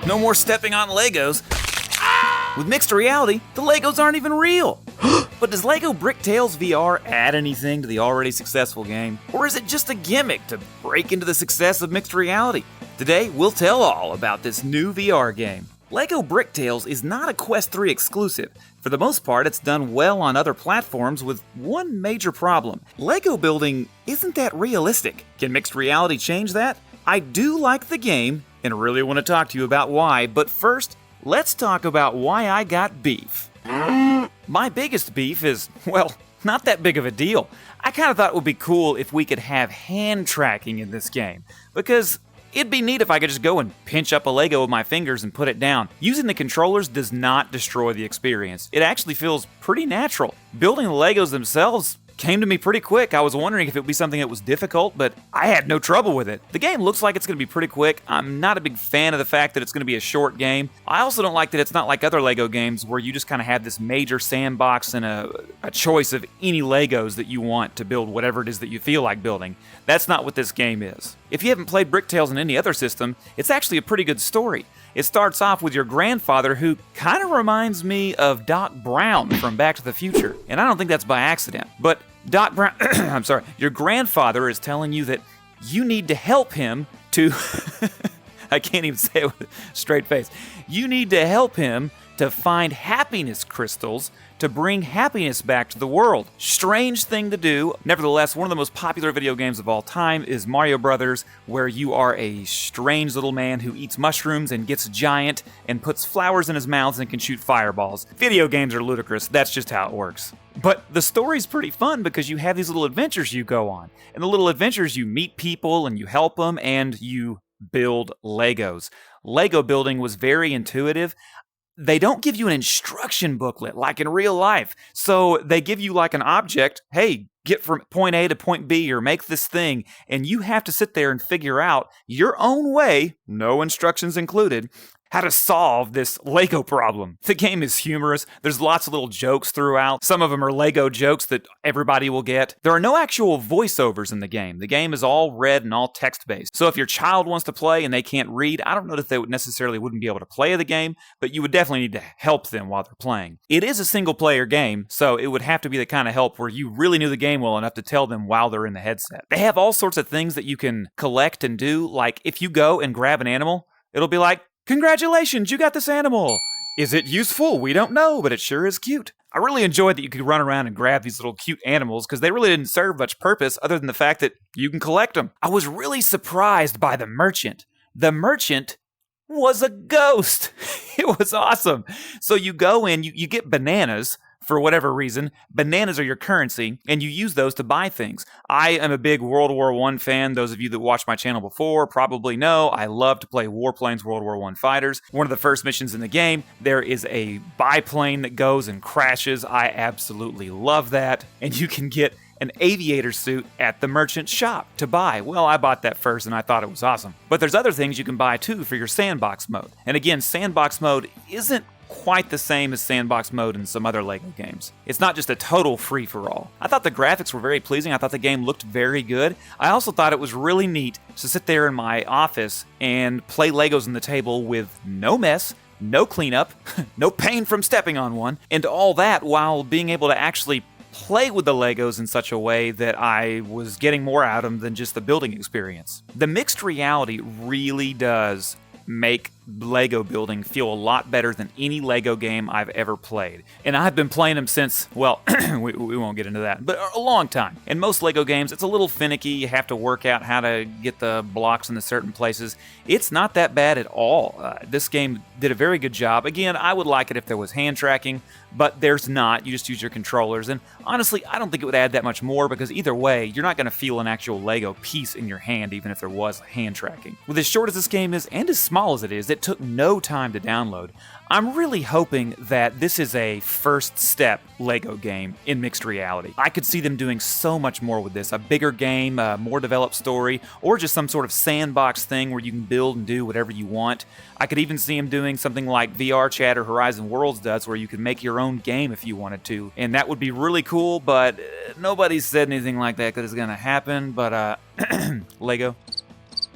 No more stepping on Legos. With mixed reality, the Legos aren't even real. But does Lego Bricktails VR add anything to the already successful game? Or is it just a gimmick to break into the success of mixed reality? Today, we'll tell all about this new VR game. Lego Bricktails is not a Quest 3 exclusive. For the most part, it's done well on other platforms with one major problem. Lego building isn't that realistic. Can mixed reality change that? I do like the game and really want to talk to you about why, but first, let's talk about why I got beef. My biggest beef is, well, not that big of a deal. I kind of thought it would be cool if we could have hand tracking in this game, because it'd be neat if I could just go and pinch up a Lego with my fingers and put it down. Using the controllers does not destroy the experience. It actually feels pretty natural. Building the Legos themselves came to me pretty quick. I was wondering if it would be something that was difficult, but I had no trouble with it. The game looks like it's going to be pretty quick. I'm not a big fan of the fact that it's going to be a short game. I also don't like that it's not like other Lego games where you just kind of have this major sandbox and a choice of any Legos that you want to build whatever it is that you feel like building. That's not what this game is. If you haven't played Bricktales in any other system, it's actually a pretty good story. It starts off with your grandfather, who kind of reminds me of Doc Brown from Back to the Future, and I don't think that's by accident. But Doc Brown, your grandfather is telling you that you need to help him to, I can't even say it with a straight face. You need to help him to find happiness crystals to bring happiness back to the world. Strange thing to do. Nevertheless, one of the most popular video games of all time is Mario Brothers, where you are a strange little man who eats mushrooms and gets giant and puts flowers in his mouth and can shoot fireballs. Video games are ludicrous. That's just how it works. But the story's pretty fun because you have these little adventures you go on. In the little adventures, you meet people and you help them and you build Legos. Lego building was very intuitive. They don't give you an instruction booklet like in real life. So they give you like an object, hey, get from point A to point B or make this thing, and you have to sit there and figure out your own way, no instructions included, how to solve this Lego problem. The game is humorous. There's lots of little jokes throughout. Some of them are Lego jokes that everybody will get. There are no actual voiceovers in the game. The game is all read and all text-based. So if your child wants to play and they can't read, I don't know that they wouldn't be able to play the game, but you would definitely need to help them while they're playing. It is a single-player game, so it would have to be the kind of help where you really knew the game well enough to tell them while they're in the headset. They have all sorts of things that you can collect and do, like if you go and grab an animal, it'll be like, congratulations, you got this animal. Is it useful? We don't know, but it sure is cute. I really enjoyed that you could run around and grab these little cute animals because they really didn't serve much purpose other than the fact that you can collect them. I was really surprised by the merchant. The merchant was a ghost. It was awesome. So you go in, you get bananas. For whatever reason, bananas are your currency, and you use those to buy things. I am a big World War I fan. Those of you that watched my channel before probably know I love to play Warplanes World War I fighters. One of the first missions in the game, there is a biplane that goes and crashes. I absolutely love that. And you can get an aviator suit at the merchant shop to buy. Well, I bought that first and I thought it was awesome. But there's other things you can buy too for your sandbox mode. And again, sandbox mode isn't quite the same as sandbox mode in some other Lego games. It's not just a total free-for-all. I thought the graphics were very pleasing. I thought the game looked very good. I also thought it was really neat to sit there in my office and play Legos on the table with no mess, no cleanup, no pain from stepping on one, and all that while being able to actually play with the Legos in such a way that I was getting more out of them than just the building experience. The mixed reality really does make Lego building feel a lot better than any Lego game I've ever played. And I've been playing them since, well, we won't get into that, but a long time. In most Lego games, it's a little finicky. You have to work out how to get the blocks into certain places. It's not that bad at all. This game did a very good job. Again, I would like it if there was hand tracking, but there's not. You just use your controllers. And honestly, I don't think it would add that much more because either way, you're not going to feel an actual Lego piece in your hand, even if there was hand tracking. With as short as this game is and as small as it took no time to download. I'm really hoping that this is a first step Lego game in mixed reality. I could see them doing so much more with this. A bigger game, a more developed story, or just some sort of sandbox thing where you can build and do whatever you want. I could even see them doing something like VR Chat or Horizon Worlds does, where you could make your own game if you wanted to. And that would be really cool, but nobody's said anything like that is going to happen. But, Lego.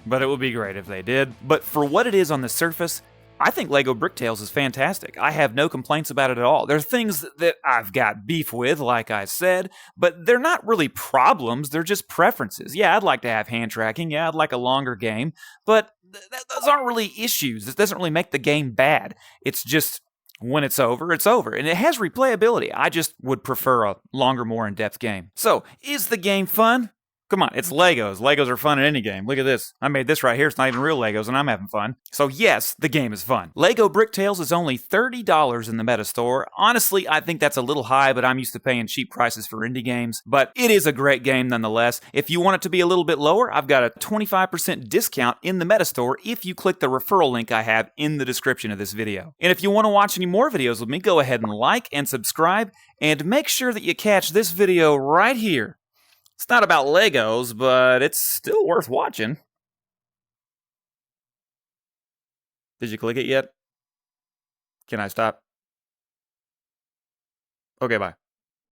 But it would be great if they did. But for what it is on the surface, I think Lego Bricktails is fantastic. I have no complaints about it at all. There's things that I've got beef with, like I said, but they're not really problems, they're just preferences. Yeah, I'd like to have hand tracking, yeah, I'd like a longer game, but those aren't really issues. This doesn't really make the game bad. It's just when it's over, it's over. And it has replayability. I just would prefer a longer, more in-depth game. So, is the game fun? Come on, it's Legos. Legos are fun in any game. Look at this. I made this right here. It's not even real Legos, and I'm having fun. So yes, the game is fun. Lego Bricktails is only $30 in the Meta Store. Honestly, I think that's a little high, but I'm used to paying cheap prices for indie games. But it is a great game nonetheless. If you want it to be a little bit lower, I've got a 25% discount in the Meta Store if you click the referral link I have in the description of this video. And if you want to watch any more videos with me, go ahead and like and subscribe, and make sure that you catch this video right here. It's not about Legos, but it's still worth watching. Did you click it yet? Can I stop? Okay, bye.